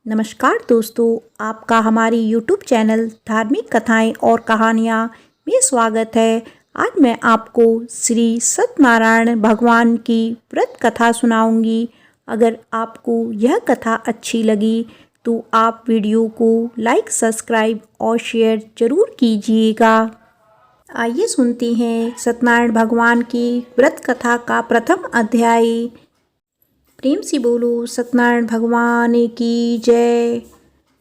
नमस्कार दोस्तों, आपका हमारी यूट्यूब चैनल धार्मिक कथाएं और कहानियाँ में स्वागत है। आज मैं आपको श्री सत्यनारायण भगवान की व्रत कथा सुनाऊंगी। अगर आपको यह कथा अच्छी लगी तो आप वीडियो को लाइक, सब्सक्राइब और शेयर जरूर कीजिएगा। आइए सुनते हैं सत्यनारायण भगवान की व्रत कथा का प्रथम अध्याय। प्रेम से बोलो सत्यनारायण भगवान की जय।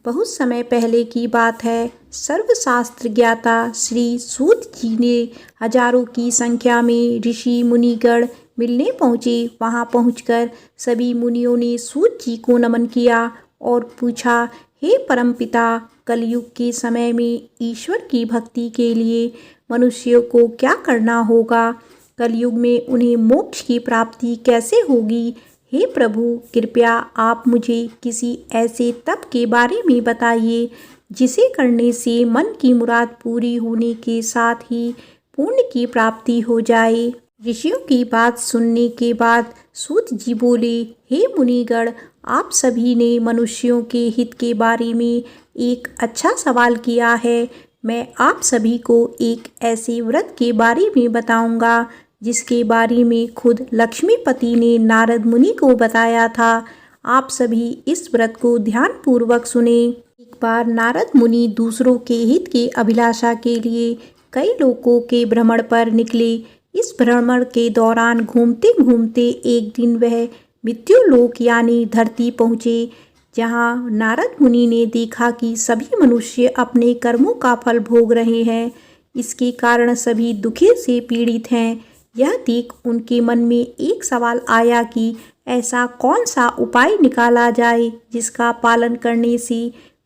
बहुत समय पहले की बात है। सर्वशास्त्र ज्ञाता श्री सूत जी ने हजारों की संख्या में ऋषि मुनिगण मिलने पहुँचे। वहाँ पहुँचकर सभी मुनियों ने सूत जी को नमन किया और पूछा, हे परमपिता, कलयुग के समय में ईश्वर की भक्ति के लिए मनुष्यों को क्या करना होगा? कलयुग में उन्हें मोक्ष की प्राप्ति कैसे होगी? हे प्रभु, कृपया आप मुझे किसी ऐसे तप के बारे में बताइए जिसे करने से मन की मुराद पूरी होने के साथ ही पुण्य की प्राप्ति हो जाए। ऋषियों की बात सुनने के बाद सूत जी बोले, हे मुनिगण, आप सभी ने मनुष्यों के हित के बारे में एक अच्छा सवाल किया है। मैं आप सभी को एक ऐसे व्रत के बारे में बताऊंगा जिसके बारे में खुद लक्ष्मीपति ने नारद मुनि को बताया था। आप सभी इस व्रत को ध्यानपूर्वक सुने। एक बार नारद मुनि दूसरों के हित के अभिलाषा के लिए कई लोकों के भ्रमण पर निकले। इस भ्रमण के दौरान घूमते घूमते एक दिन वह मृत्युलोक यानी धरती पहुँचे, जहाँ नारद मुनि ने देखा कि सभी मनुष्य अपने कर्मों का फल भोग रहे हैं। इसके कारण सभी दुखी से पीड़ित हैं। यह देख उनके मन में एक सवाल आया कि ऐसा कौन सा उपाय निकाला जाए जिसका पालन करने से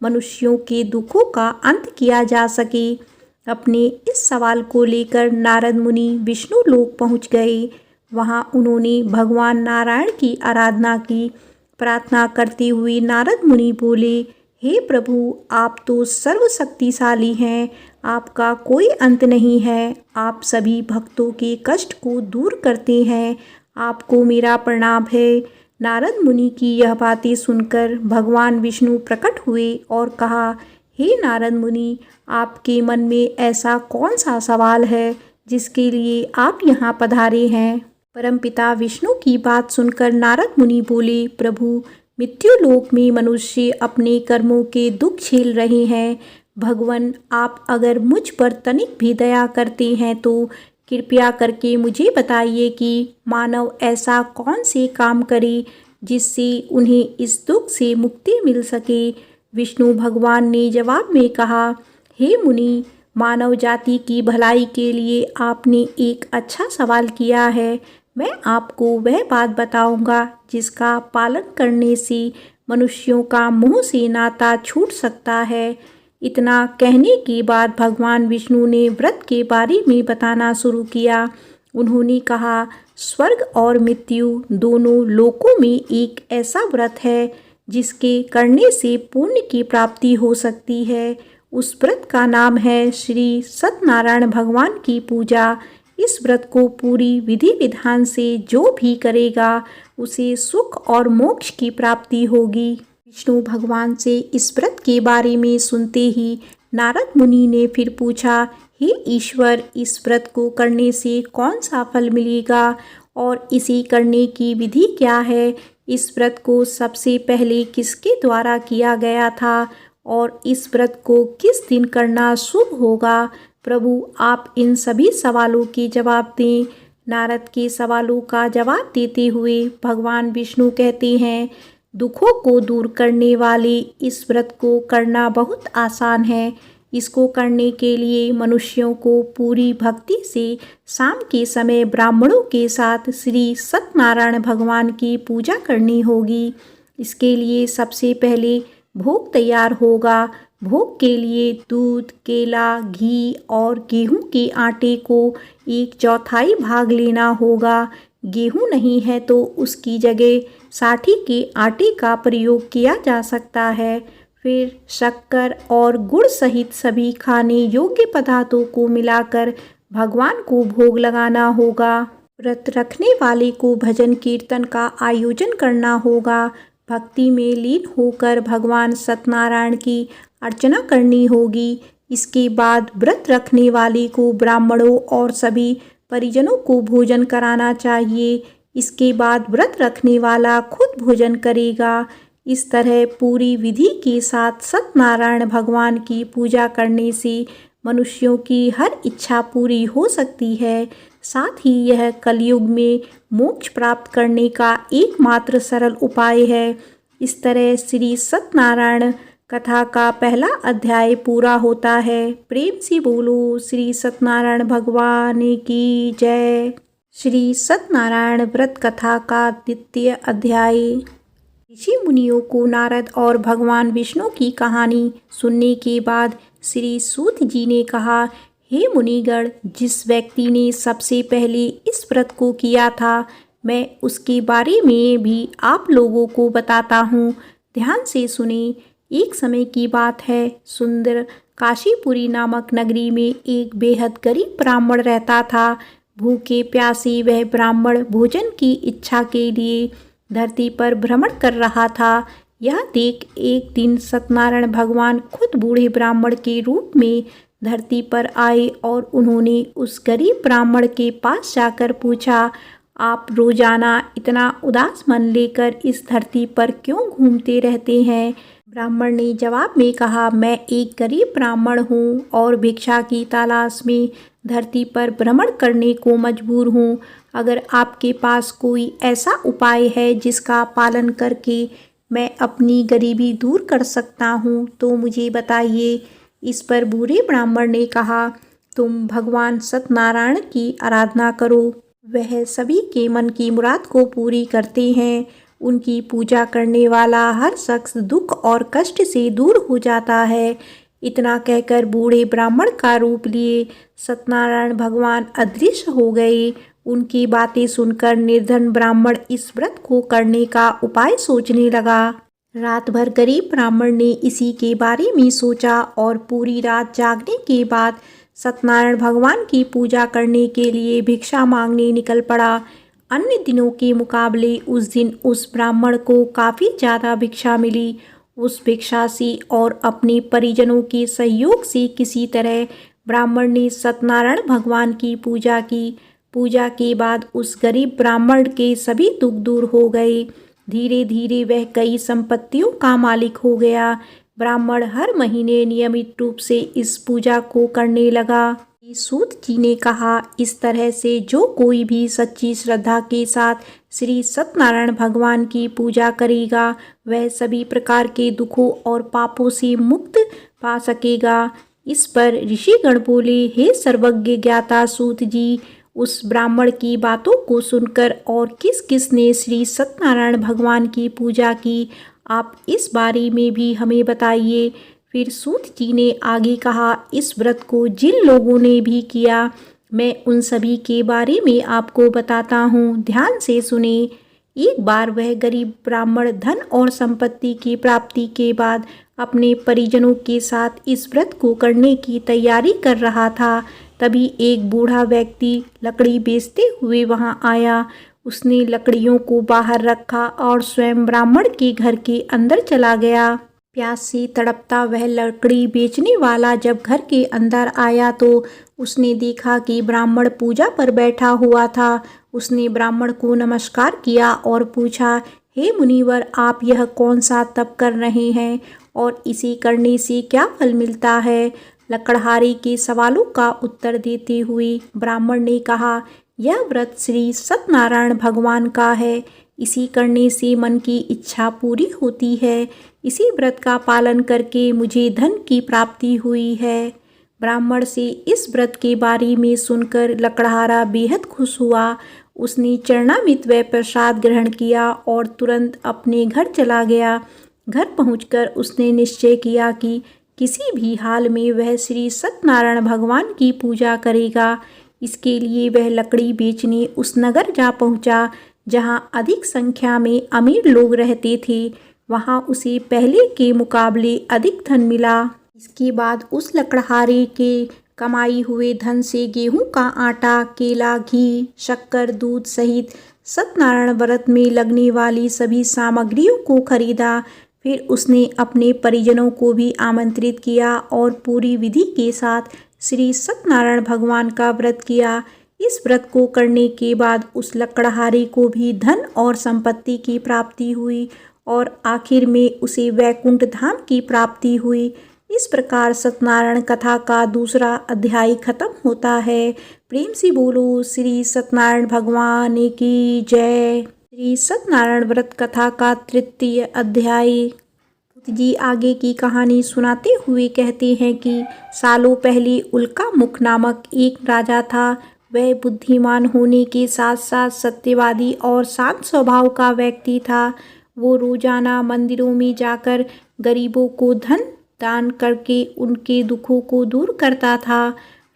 मनुष्यों के दुखों का अंत किया जा सके। अपने इस सवाल को लेकर नारद मुनि विष्णु लोक पहुँच गए। वहाँ उन्होंने भगवान नारायण की आराधना की। प्रार्थना करते हुए नारद मुनि बोले, हे प्रभु, आप तो सर्वशक्तिशाली हैं, आपका कोई अंत नहीं है। आप सभी भक्तों के कष्ट को दूर करते हैं। आपको मेरा प्रणाम है। नारद मुनि की यह बातें सुनकर भगवान विष्णु प्रकट हुए और कहा, हे नारद मुनि, आपके मन में ऐसा कौन सा सवाल है जिसके लिए आप यहाँ पधारे हैं? परमपिता विष्णु की बात सुनकर नारद मुनि बोले, प्रभु, मृत्युलोक में मनुष्य अपने कर्मों के दुख झेल रहे हैं। भगवान, आप अगर मुझ पर तनिक भी दया करते हैं तो कृपया करके मुझे बताइए कि मानव ऐसा कौन से काम करे जिससे उन्हें इस दुख से मुक्ति मिल सके। विष्णु भगवान ने जवाब में कहा, हे मुनि, मानव जाति की भलाई के लिए आपने एक अच्छा सवाल किया है। मैं आपको वह बात बताऊंगा जिसका पालन करने से मनुष्यों का मोह से नाता छूट सकता है। इतना कहने के बाद भगवान विष्णु ने व्रत के बारे में बताना शुरू किया। उन्होंने कहा, स्वर्ग और मृत्यु दोनों लोकों में एक ऐसा व्रत है जिसके करने से पुण्य की प्राप्ति हो सकती है। उस व्रत का नाम है श्री सत्यनारायण भगवान की पूजा। इस व्रत को पूरी विधि विधान से जो भी करेगा उसे सुख और मोक्ष की प्राप्ति होगी। विष्णु भगवान से इस व्रत के बारे में सुनते ही नारद मुनि ने फिर पूछा, हे ईश्वर, इस व्रत को करने से कौन सा फल मिलेगा और इसे करने की विधि क्या है? इस व्रत को सबसे पहले किसके द्वारा किया गया था और इस व्रत को किस दिन करना शुभ होगा? प्रभु, आप इन सभी सवालों के जवाब दें। नारद के सवालों का जवाब देते हुए भगवान विष्णु कहते हैं, दुखों को दूर करने वाले इस व्रत को करना बहुत आसान है। इसको करने के लिए मनुष्यों को पूरी भक्ति से शाम के समय ब्राह्मणों के साथ श्री सत्यनारायण भगवान की पूजा करनी होगी। इसके लिए सबसे पहले भोग तैयार होगा। भोग के लिए दूध, केला, घी और गेहूं के आटे को 1/4 भाग लेना होगा। गेहूं नहीं है तो उसकी जगह साठी के आटे का प्रयोग किया जा सकता है। फिर शक्कर और गुड़ सहित सभी खाने योग्य पदार्थों को मिलाकर भगवान को भोग लगाना होगा। व्रत रखने वाले को भजन कीर्तन का आयोजन करना होगा। भक्ति में लीन होकर भगवान सत्यनारायण की अर्चना करनी होगी। इसके बाद व्रत रखने वाले को ब्राह्मणों और सभी परिजनों को भोजन कराना चाहिए। इसके बाद व्रत रखने वाला खुद भोजन करेगा। इस तरह पूरी विधि के साथ सत्यनारायण भगवान की पूजा करने से मनुष्यों की हर इच्छा पूरी हो सकती है। साथ ही यह कलयुग में मोक्ष प्राप्त करने का एकमात्र सरल उपाय है। इस तरह श्री सत्यनारायण कथा का पहला अध्याय पूरा होता है। प्रेम से बोलो श्री सत्यनारायण भगवान की जय। श्री सत्यनारायण व्रत कथा का द्वितीय अध्याय। ऋषि मुनियों को नारद और भगवान विष्णु की कहानी सुनने के बाद श्री सूत जी ने कहा, हे मुनिगण, जिस व्यक्ति ने सबसे पहले इस व्रत को किया था, मैं उसके बारे में भी आप लोगों को बताता हूँ। ध्यान से सुने। एक समय की बात है, सुंदर काशीपुरी नामक नगरी में एक बेहद गरीब ब्राह्मण रहता था। भूखे प्यासे वह ब्राह्मण भोजन की इच्छा के लिए धरती पर भ्रमण कर रहा था। यह देख एक दिन सत्यनारायण भगवान खुद बूढ़े ब्राह्मण के रूप में धरती पर आए और उन्होंने उस गरीब ब्राह्मण के पास जाकर पूछा, आप रोजाना इतना उदास मन लेकर इस धरती पर क्यों घूमते रहते हैं? ब्राह्मण ने जवाब में कहा, मैं एक गरीब ब्राह्मण हूँ और भिक्षा की तलाश में धरती पर भ्रमण करने को मजबूर हूँ। अगर आपके पास कोई ऐसा उपाय है जिसका पालन करके मैं अपनी गरीबी दूर कर सकता हूँ तो मुझे बताइए। इस पर बूढ़े ब्राह्मण ने कहा, तुम भगवान सत्यनारायण की आराधना करो। वह सभी के मन की मुराद को पूरी करते हैं। उनकी पूजा करने वाला हर शख्स दुख और कष्ट से दूर हो जाता है। इतना कहकर बूढ़े ब्राह्मण का रूप लिए सत्यनारायण भगवान अदृश्य हो गए। उनकी बातें सुनकर निर्धन ब्राह्मण इस व्रत को करने का उपाय सोचने लगा। रात भर गरीब ब्राह्मण ने इसी के बारे में सोचा और पूरी रात जागने के बाद सत्यनारायण भगवान की पूजा करने के लिए भिक्षा मांगने निकल पड़ा। अन्य दिनों के मुकाबले उस दिन उस ब्राह्मण को काफ़ी ज़्यादा भिक्षा मिली। उस भिक्षा से और अपने परिजनों के सहयोग से किसी तरह ब्राह्मण ने सत्यनारायण भगवान की पूजा की। पूजा के बाद उस गरीब ब्राह्मण के सभी दुख दूर हो गए। धीरे धीरे वह कई संपत्तियों का मालिक हो गया। ब्राह्मण हर महीने नियमित रूप से इस पूजा को करने लगा। सूत जी ने कहा, इस तरह से जो कोई भी सच्ची श्रद्धा के साथ श्री सत्यनारायण भगवान की पूजा करेगा वह सभी प्रकार के दुखों और पापों से मुक्त पा सकेगा। इस पर ऋषिगण बोले, हे सर्वज्ञ ज्ञाता सूत जी, उस ब्राह्मण की बातों को सुनकर और किस किस ने श्री सत्यनारायण भगवान की पूजा की, आप इस बारे में भी हमें बताइए। फिर सूत जी ने आगे कहा, इस व्रत को जिन लोगों ने भी किया मैं उन सभी के बारे में आपको बताता हूँ। ध्यान से सुने। एक बार वह गरीब ब्राह्मण धन और संपत्ति की प्राप्ति के बाद अपने परिजनों के साथ इस व्रत को करने की तैयारी कर रहा था। तभी एक बूढ़ा व्यक्ति लकड़ी बेचते हुए वहाँ आया। उसने लकड़ियों को बाहर रखा और स्वयं ब्राह्मण के घर के अंदर चला गया। प्यास से तड़पता वह लकड़ी बेचने वाला जब घर के अंदर आया तो उसने देखा कि ब्राह्मण पूजा पर बैठा हुआ था। उसने ब्राह्मण को नमस्कार किया और पूछा, हे मुनिवर, आप यह कौन सा तप कर रहे हैं और इसे करने से क्या फल मिलता है? लकड़हारे के सवालों का उत्तर देते हुए ब्राह्मण ने कहा, यह व्रत श्री सत्यनारायण भगवान का है। इसी करने से मन की इच्छा पूरी होती है। इसी व्रत का पालन करके मुझे धन की प्राप्ति हुई है। ब्राह्मण से इस व्रत के बारे में सुनकर लकड़हारा बेहद खुश हुआ। उसने चरणामृत व प्रसाद ग्रहण किया और तुरंत अपने घर चला गया। घर पहुंचकर उसने निश्चय किया कि किसी भी हाल में वह श्री सत्यनारायण भगवान की पूजा करेगा। इसके लिए वह लकड़ी बेचने उस नगर जा पहुंचा जहां अधिक संख्या में अमीर लोग रहते थे। वहां उसे पहले के मुकाबले अधिक धन मिला। इसके बाद उस लकड़हारे के कमाई हुए धन से गेहूं का आटा, केला, घी, शक्कर, दूध सहित सत्यनारायण व्रत में लगने वाली सभी सामग्रियों को खरीदा। फिर उसने अपने परिजनों को भी आमंत्रित किया और पूरी विधि के साथ श्री सत्यनारायण भगवान का व्रत किया। इस व्रत को करने के बाद उस लकड़हारे को भी धन और संपत्ति की प्राप्ति हुई और आखिर में उसे वैकुंठ धाम की प्राप्ति हुई। इस प्रकार सत्यनारायण कथा का दूसरा अध्याय खत्म होता है। प्रेम से बोलो श्री सत्यनारायण भगवान की जय। श्री सत्यनारायण व्रत कथा का तृतीय अध्याय। जी आगे की कहानी सुनाते हुए कहते हैं कि सालों पहले उल्कामुख नामक एक राजा था। वह बुद्धिमान होने के साथ साथ सत्यवादी और शांत स्वभाव का व्यक्ति था। वो रोजाना मंदिरों में जाकर गरीबों को धन दान करके उनके दुखों को दूर करता था।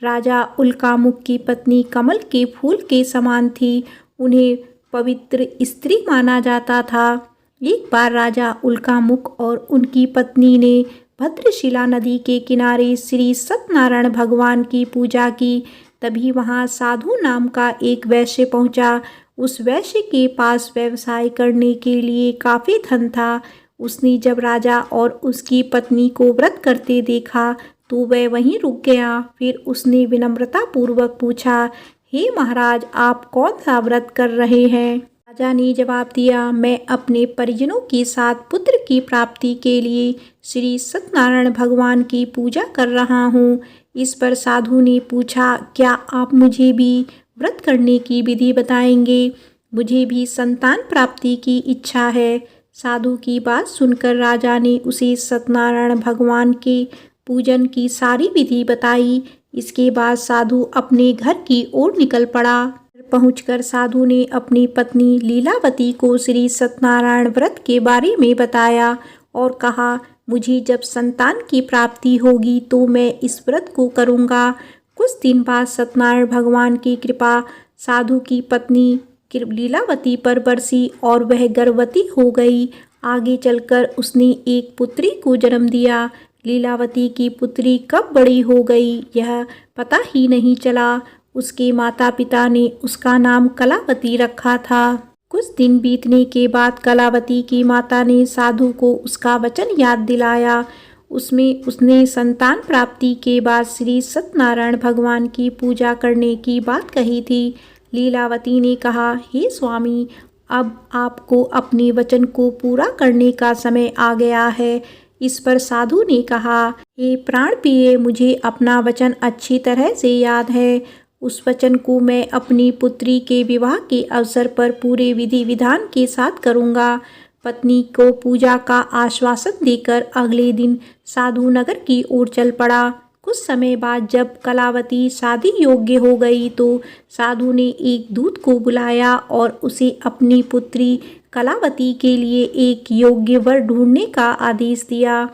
राजा उल्कामुख की पत्नी कमल के फूल के समान थी। उन्हें पवित्र स्त्री माना जाता था। एक बार राजा उल्कामुख और उनकी पत्नी ने भद्रशिला नदी के किनारे श्री सत्यनारायण भगवान की पूजा की। तभी वहां साधु नाम का एक वैश्य पहुंचा। उस वैश्य के पास व्यवसाय करने के लिए काफी धन था। उसने जब राजा और उसकी पत्नी को व्रत करते देखा तो वह वहीं रुक गया। फिर उसने विनम्रता पूर्वक पूछा, हे महाराज, आप कौन सा व्रत कर रहे हैं? राजा ने जवाब दिया, मैं अपने परिजनों के साथ पुत्र की प्राप्ति के लिए श्री सत्यनारायण भगवान की पूजा कर रहा हूँ। इस पर साधु ने पूछा, क्या आप मुझे भी व्रत करने की विधि बताएंगे? मुझे भी संतान प्राप्ति की इच्छा है। साधु की बात सुनकर राजा ने उसे सत्यनारायण भगवान के पूजन की सारी विधि बताई। इसके बाद साधु अपने घर की ओर निकल पड़ा। पहुंचकर साधु ने अपनी पत्नी लीलावती को श्री सत्यनारायण व्रत के बारे में बताया और कहा, मुझे जब संतान की प्राप्ति होगी तो मैं इस व्रत को करूंगा। कुछ दिन बाद सत्यनारायण भगवान की कृपा साधु की पत्नी लीलावती पर बरसी और वह गर्भवती हो गई। आगे चलकर उसने एक पुत्री को जन्म दिया। लीलावती की पुत्री कब बड़ी हो गई यह पता ही नहीं चला। उसके माता पिता ने उसका नाम कलावती रखा था। कुछ दिन बीतने के बाद कलावती की माता ने साधु को उसका वचन याद दिलाया। उसमें उसने संतान प्राप्ति के बाद श्री सत्यनारायण भगवान की पूजा करने की बात कही थी। लीलावती ने कहा, हे स्वामी, अब आपको अपने वचन को पूरा करने का समय आ गया है। इस पर साधु ने कहा, हे प्राण प्रिय, मुझे अपना वचन अच्छी तरह से याद है। उस वचन को मैं अपनी पुत्री के विवाह के अवसर पर पूरे विधि विधान के साथ करूंगा। पत्नी को पूजा का आश्वासन देकर अगले दिन साधु नगर की ओर चल पड़ा। कुछ समय बाद जब कलावती शादी योग्य हो गई तो साधु ने एक दूत को बुलाया और उसे अपनी पुत्री कलावती के लिए एक योग्य वर ढूंढने का आदेश दिया।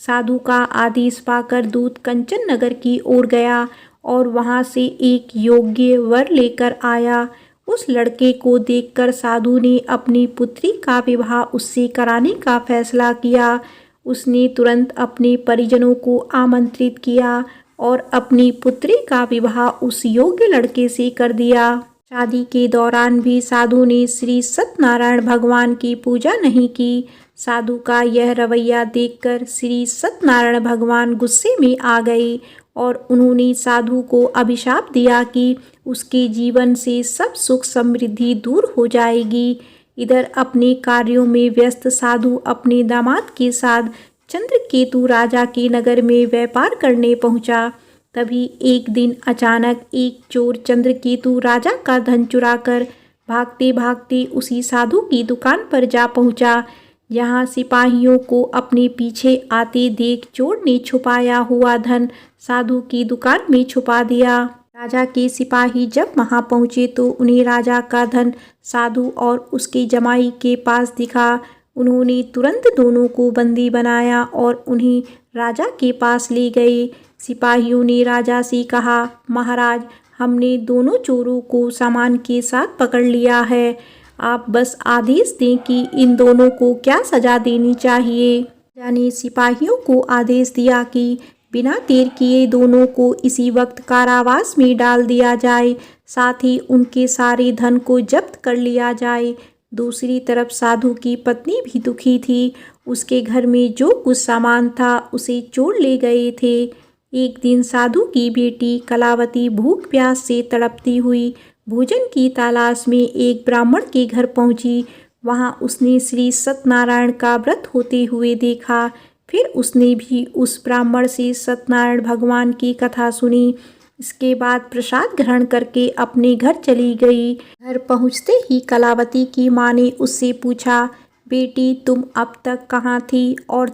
साधु का आदेश पाकर दूत कंचन नगर की ओर गया और वहां से एक योग्य वर लेकर आया। उस लड़के को देखकर साधु ने अपनी पुत्री का विवाह उससे कराने का फैसला किया। उसने तुरंत अपने परिजनों को आमंत्रित किया और अपनी पुत्री का विवाह उस योग्य लड़के से कर दिया। शादी के दौरान भी साधु ने श्री सत्यनारायण भगवान की पूजा नहीं की। साधु का यह रवैया देखकर श्री सत्यनारायण भगवान गुस्से में आ गए और उन्होंने साधु को अभिशाप दिया कि उसके जीवन से सब सुख समृद्धि दूर हो जाएगी। इधर अपने कार्यों में व्यस्त साधु अपने दामाद के साथ चंद्रकेतु राजा के नगर में व्यापार करने पहुंचा। तभी एक दिन अचानक एक चोर चंद्रकेतु राजा का धन चुराकर भागते भागते उसी साधु की दुकान पर जा पहुंचा। यहाँ सिपाहियों को अपने पीछे आते देख चोर ने छुपाया हुआ धन साधु की दुकान में छुपा दिया। राजा के सिपाही जब वहां पहुंचे तो उन्हें राजा का धन साधु और उसके जमाई के पास दिखा। उन्होंने तुरंत दोनों को बंदी बनाया और उन्हें राजा के पास ले गए। सिपाहियों ने राजा से कहा, महाराज, हमने दोनों चोरों को सामान के साथ पकड़ लिया है। आप बस आदेश दें कि इन दोनों को क्या सजा देनी चाहिए। राजा ने सिपाहियों को आदेश दिया कि बिना देर किए दोनों को इसी वक्त कारावास में डाल दिया जाए, साथ ही उनके सारे धन को जब्त कर लिया जाए। दूसरी तरफ साधु की पत्नी भी दुखी थी। उसके घर में जो कुछ सामान था उसे चोर ले गए थे। एक दिन साधु की बेटी कलावती भूख प्यास से तड़पती हुई भोजन की तलाश में एक ब्राह्मण के घर पहुंची। वहां उसने श्री सत्यनारायण का व्रत होते हुए देखा। फिर उसने भी उस ब्राह्मण से सत्यनारायण भगवान की कथा सुनी। इसके बाद प्रसाद ग्रहण करके अपने घर चली गई। घर पहुंचते ही कलावती की माँ ने उससे पूछा, बेटी तुम अब तक कहाँ थी और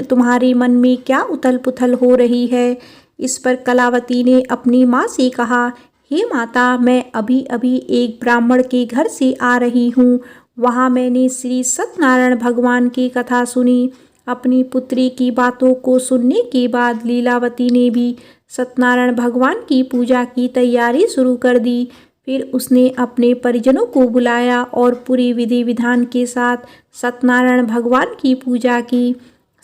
तुम्हारे मन में क्या उथल पुथल हो रही है। इस पर कलावती ने अपनी माँ से कहा, हे माता, मैं अभी अभी एक ब्राह्मण के घर से आ रही हूँ। वहाँ मैंने श्री सत्यनारायण भगवान की कथा सुनी। अपनी पुत्री की बातों को सुनने के बाद लीलावती ने भी सत्यनारायण भगवान की पूजा की तैयारी शुरू कर दी। फिर उसने अपने परिजनों को बुलाया और पूरी विधि विधान के साथ सत्यनारायण भगवान की पूजा की।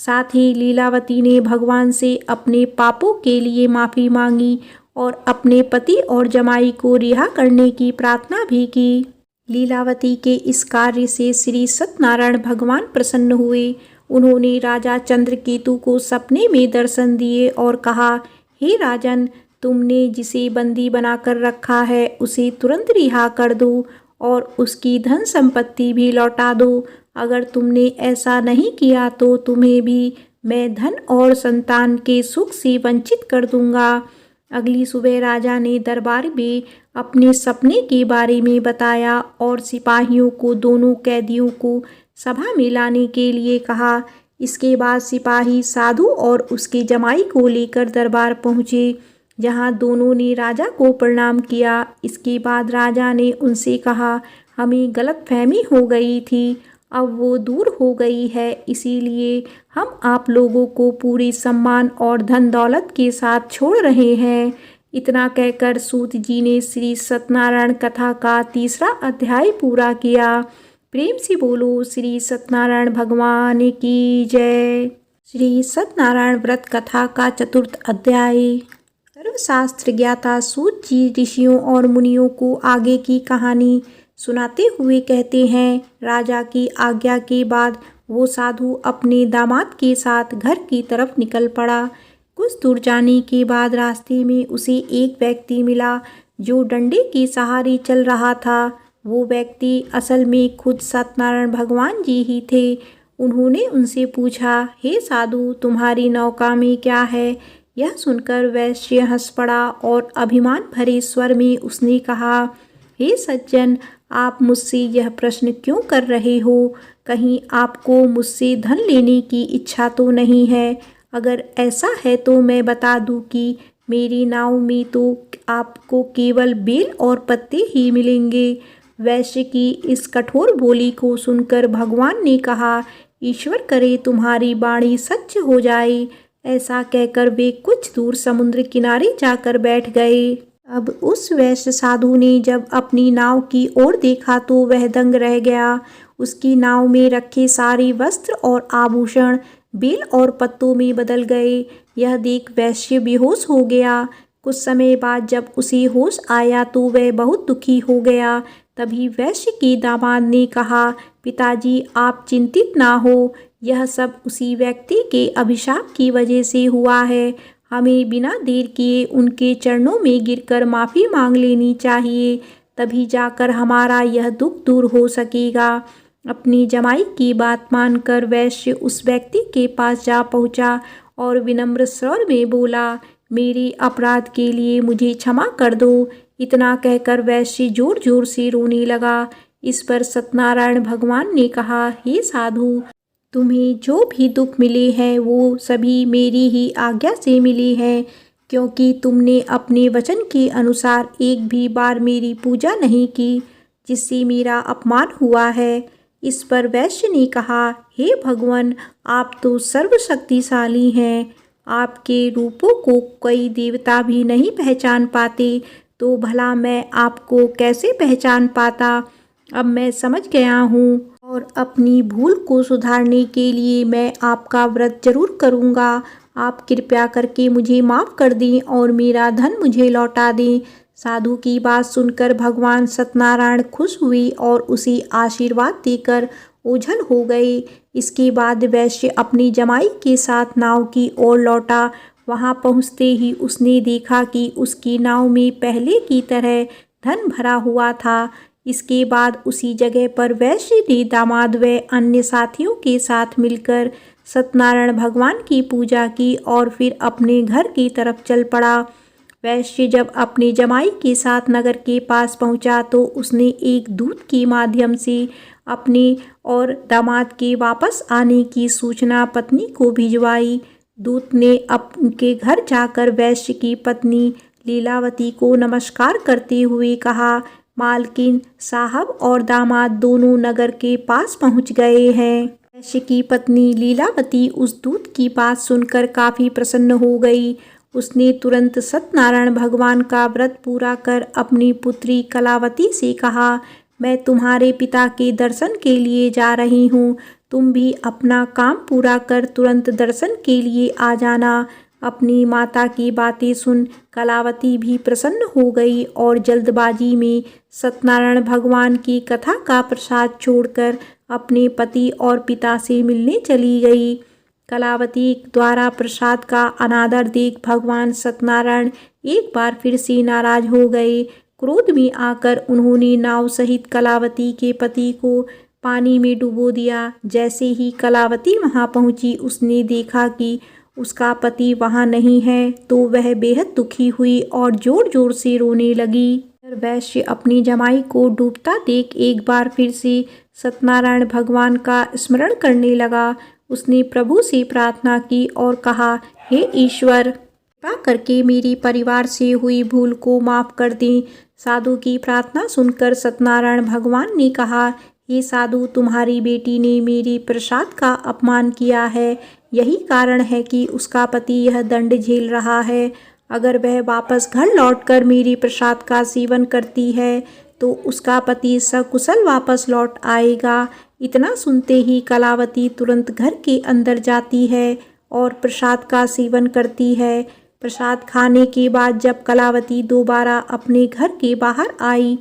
साथ ही लीलावती ने भगवान से अपने पापों के लिए माफ़ी मांगी और अपने पति और जमाई को रिहा करने की प्रार्थना भी की। लीलावती के इस कार्य से श्री सत्यनारायण भगवान प्रसन्न हुए। उन्होंने राजा चंद्रकेतु को सपने में दर्शन दिए और कहा, हे राजन, तुमने जिसे बंदी बनाकर रखा है उसे तुरंत रिहा कर दो और उसकी धन संपत्ति भी लौटा दो। अगर तुमने ऐसा नहीं किया तो तुम्हें भी मैं धन और संतान के सुख से वंचित कर दूंगा। अगली सुबह राजा ने दरबार में अपने सपने के बारे में बताया और सिपाहियों को दोनों कैदियों को सभा में लाने के लिए कहा। इसके बाद सिपाही साधु और उसके जमाई को लेकर दरबार पहुँचे, जहाँ दोनों ने राजा को प्रणाम किया। इसके बाद राजा ने उनसे कहा, हमें गलतफहमी हो गई थी, अब वो दूर हो गई है, इसीलिए हम आप लोगों को पूरे सम्मान और धन दौलत के साथ छोड़ रहे हैं। इतना कहकर सूत जी ने श्री सत्यनारायण कथा का 3रा अध्याय पूरा किया। प्रेम से बोलो श्री सत्यनारायण भगवान की जय। श्री सत्यनारायण व्रत कथा का 4th अध्याय। सर्वशास्त्र ज्ञाता सूत जी ऋषियों और मुनियों को आगे की कहानी सुनाते हुए कहते हैं, राजा की आज्ञा के बाद वो साधु अपने दामाद के साथ घर की तरफ निकल पड़ा। कुछ दूर जाने के बाद रास्ते में उसे एक व्यक्ति मिला जो डंडे के सहारे चल रहा था। वो व्यक्ति असल में खुद सत्यनारायण भगवान जी ही थे। उन्होंने उनसे पूछा, हे साधु, तुम्हारी नौका में क्या है। यह सुनकर वैश्य हंस पड़ा और अभिमान भरे स्वर में उसने कहा, हे सज्जन, आप मुझसे यह प्रश्न क्यों कर रहे हो। कहीं आपको मुझसे धन लेने की इच्छा तो नहीं है। अगर ऐसा है तो मैं बता दूं कि मेरी नाव में तो आपको केवल बेल और पत्ते ही मिलेंगे। वैश्य की इस कठोर बोली को सुनकर भगवान ने कहा, ईश्वर करे तुम्हारी वाणी सच हो जाए। ऐसा कहकर वे कुछ दूर समुद्र किनारे जाकर बैठ गए। अब उस वैश्य साधु ने जब अपनी नाव की ओर देखा तो वह दंग रह गया। उसकी नाव में रखे सारे वस्त्र और आभूषण बेल और पत्तों में बदल गए। यह देख वैश्य बेहोश हो गया। कुछ समय बाद जब उसे होश आया तो वह बहुत दुखी हो गया। तभी वैश्य के दामाद ने कहा, पिताजी, आप चिंतित ना हो, यह सब उसी व्यक्ति के अभिशाप की वजह से हुआ है। हमें बिना देर किए उनके चरणों में गिरकर माफ़ी मांग लेनी चाहिए, तभी जाकर हमारा यह दुख दूर हो सकेगा। अपनी जमाई की बात मानकर वैश्य उस व्यक्ति के पास जा पहुंचा और विनम्र स्वर में बोला, मेरे अपराध के लिए मुझे क्षमा कर दो। इतना कहकर वैश्य जोर जोर से रोने लगा। इस पर सत्यनारायण भगवान ने कहा, हे साधु, तुम्हें जो भी दुख मिले हैं वो सभी मेरी ही आज्ञा से मिले हैं, क्योंकि तुमने अपने वचन के अनुसार एक भी बार मेरी पूजा नहीं की, जिससे मेरा अपमान हुआ है। इस पर वैश्य ने कहा, हे भगवान, आप तो सर्वशक्तिशाली हैं। आपके रूपों को कोई देवता भी नहीं पहचान पाते, तो भला मैं आपको कैसे पहचान पाता। अब मैं समझ गया हूँ और अपनी भूल को सुधारने के लिए मैं आपका व्रत जरूर करूँगा। आप कृपया करके मुझे माफ़ कर दें और मेरा धन मुझे लौटा दें। साधु की बात सुनकर भगवान सत्यनारायण खुश हुए और उसे आशीर्वाद देकर ओझल हो गए। इसके बाद वैश्य अपनी जमाई के साथ नाव की ओर लौटा। वहां पहुंचते ही उसने देखा कि उसकी नाव में पहले की तरह धन भरा हुआ था। इसके बाद उसी जगह पर वैश्य ने दामाद व अन्य साथियों के साथ मिलकर सत्यनारायण भगवान की पूजा की और फिर अपने घर की तरफ चल पड़ा। वैश्य जब अपनी जमाई के साथ नगर के पास पहुंचा तो उसने एक दूत के माध्यम से अपने और दामाद के वापस आने की सूचना पत्नी को भिजवाई। दूत ने उनके घर जाकर वैश्य की पत्नी लीलावती को नमस्कार करते हुए कहा, मालकिन साहब और दामाद दोनों नगर के पास पहुंच गए हैं। वैश्य की पत्नी लीलावती उस दूत की बात सुनकर काफ़ी प्रसन्न हो गई। उसने तुरंत सत्यनारायण भगवान का व्रत पूरा कर अपनी पुत्री कलावती से कहा, मैं तुम्हारे पिता के दर्शन के लिए जा रही हूँ। तुम भी अपना काम पूरा कर तुरंत दर्शन के लिए आ जाना। अपनी माता की बातें सुन कलावती भी प्रसन्न हो गई और जल्दबाजी में सत्यनारायण भगवान की कथा का प्रसाद छोड़कर अपने पति और पिता से मिलने चली गई। कलावती द्वारा प्रसाद का अनादर देख भगवान सत्यनारायण एक बार फिर से नाराज हो गए। क्रोध में आकर उन्होंने नाव सहित कलावती के पति को पानी में डुबो दिया। जैसे ही कलावती वहां पहुंची उसने देखा कि उसका पति वहां नहीं है तो वह बेहद दुखी हुई और जोर जोर से रोने लगी। वैश्य अपनी जमाई को डूबता देख एक बार फिर से सत्यनारायण भगवान का स्मरण करने लगा। उसने प्रभु से प्रार्थना की और कहा, हे ईश्वर, कृपा करके मेरी परिवार से हुई भूल को माफ़ कर दें। साधु की प्रार्थना सुनकर सत्यनारायण भगवान ने कहा, हे साधु, तुम्हारी बेटी ने मेरी प्रसाद का अपमान किया है। यही कारण है कि उसका पति यह दंड झेल रहा है। अगर वह वापस घर लौटकर मेरी प्रसाद का सेवन करती है तो उसका पति सकुशल वापस लौट आएगा। इतना सुनते ही कलावती तुरंत घर के अंदर जाती है और प्रसाद का सेवन करती है। प्रसाद खाने के बाद जब कलावती दोबारा अपने घर के बाहर आई,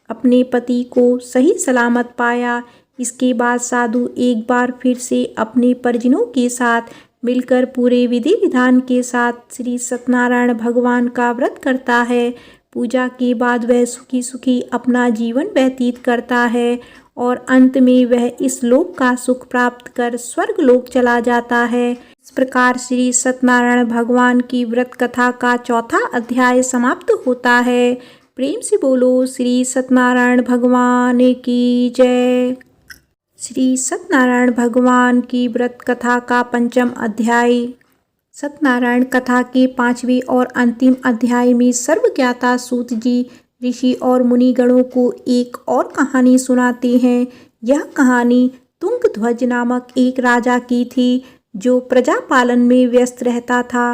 अपने पति को सही सलामत पाया। इसके बाद साधु एक बार फिर से अपने परिजनों के साथ मिलकर पूरे विधि विधान के साथ श्री सत्यनारायण भगवान का व्रत करता है। पूजा के बाद वह सुखी सुखी अपना जीवन व्यतीत करता है और अंत में वह इस लोक का सुख प्राप्त कर स्वर्ग लोक चला जाता है। इस प्रकार श्री सत्यनारायण भगवान की व्रत कथा का चौथा अध्याय समाप्त होता है। प्रेम से बोलो श्री सत्यनारायण भगवान की जय। श्री सत्यनारायण भगवान की व्रत कथा का पंचम अध्याय। सत्यनारायण कथा के पांचवें और अंतिम अध्याय में सर्वज्ञाता सूत जी ऋषि और मुनिगणों को एक और कहानी सुनाते हैं। यह कहानी तुंगध्वज नामक एक राजा की थी जो प्रजा पालन में व्यस्त रहता था।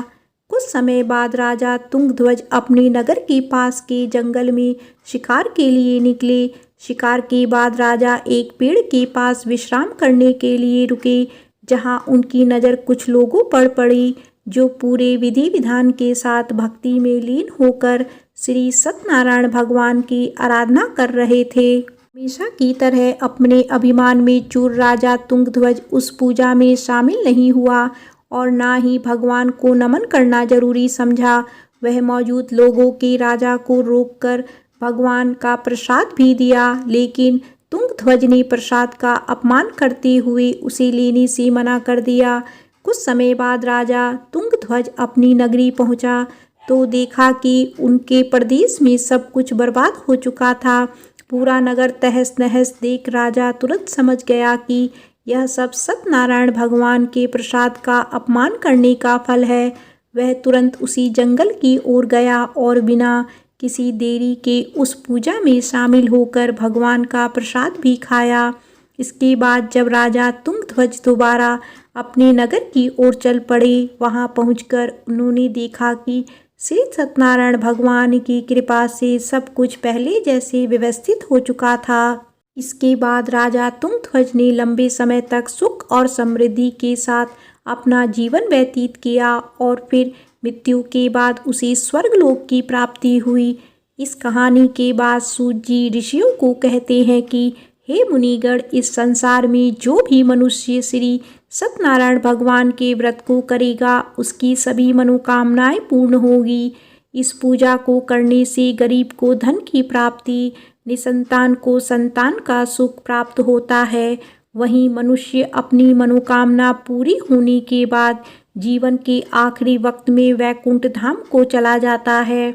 कुछ समय बाद राजा तुंगध्वज अपने नगर के पास के जंगल में शिकार के लिए निकले। शिकार के बाद राजा एक पेड़ के पास विश्राम करने के लिए रुके, जहां उनकी नज़र कुछ लोगों पर पड़ी जो पूरे विधि विधान के साथ भक्ति में लीन होकर श्री सत्यनारायण भगवान की आराधना कर रहे थे। हमेशा की तरह अपने अभिमान में चूर राजा तुंगध्वज उस पूजा में शामिल नहीं हुआ और ना ही भगवान को नमन करना जरूरी समझा। वह मौजूद लोगों के राजा को रोककर भगवान का प्रसाद भी दिया, लेकिन तुंगध्वज ने प्रसाद का अपमान करते हुए उसे लेने से मना कर दिया। कुछ समय बाद राजा तुंगध्वज अपनी नगरी पहुंचा तो देखा कि उनके प्रदेश में सब कुछ बर्बाद हो चुका था। पूरा नगर तहस नहस देख राजा तुरंत समझ गया कि यह सब सत्यनारायण भगवान के प्रसाद का अपमान करने का फल है। वह तुरंत उसी जंगल की ओर गया और बिना किसी देरी के उस पूजा में शामिल होकर भगवान का प्रसाद भी खाया। इसके बाद जब राजा तुंगध्वज दोबारा अपने नगर की ओर चल पड़े, वहां पहुंचकर उन्होंने देखा कि श्री सत्यनारायण भगवान की कृपा से सब कुछ पहले जैसे व्यवस्थित हो चुका था। इसके बाद राजा तुंगध्वज ने लंबे समय तक सुख और समृद्धि के साथ अपना जीवन व्यतीत किया और फिर मृत्यु के बाद उसे स्वर्गलोक की प्राप्ति हुई। इस कहानी के बाद सूत जी ऋषियों को कहते हैं कि हे मुनिगण, इस संसार में जो भी मनुष्य श्री सत्यनारायण भगवान के व्रत को करेगा उसकी सभी मनोकामनाएं पूर्ण होगी। इस पूजा को करने से गरीब को धन की प्राप्ति, निसंतान को संतान का सुख प्राप्त होता है। वहीं मनुष्य अपनी मनोकामना पूरी होने के बाद जीवन के आखिरी वक्त में वैकुंठ धाम को चला जाता है।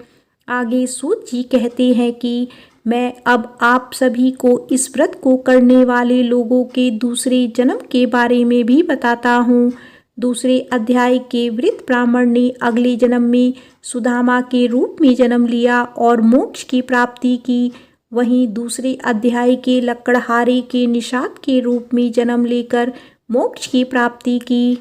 आगे सूत जी कहते हैं कि मैं अब आप सभी को इस व्रत को करने वाले लोगों के दूसरे जन्म के बारे में भी बताता हूँ। दूसरे अध्याय के वृद्ध ब्राह्मण ने अगले जन्म में सुदामा के रूप में जन्म लिया और मोक्ष की प्राप्ति की। वहीं दूसरे अध्याय के लकड़हारे के निषाद के रूप में जन्म लेकर मोक्ष की प्राप्ति की।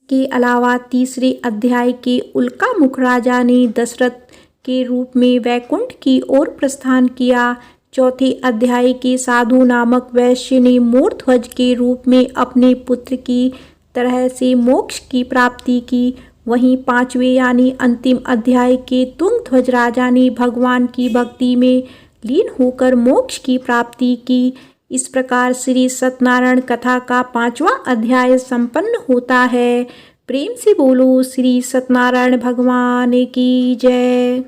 के अलावा तीसरे अध्याय के उल्कामुख राजा ने दशरथ के रूप में वैकुंठ की ओर प्रस्थान किया। चौथे अध्याय के साधु नामक वैश्य ने मोरध्वज के रूप में अपने पुत्र की तरह से मोक्ष की प्राप्ति की। वहीं पांचवें यानी अंतिम अध्याय के तुंगध्वज राजा ने भगवान की भक्ति में लीन होकर मोक्ष की प्राप्ति की। इस प्रकार श्री सत्यनारायण कथा का 5वां अध्याय संपन्न होता है। प्रेम से बोलो श्री सत्यनारायण भगवान की जय।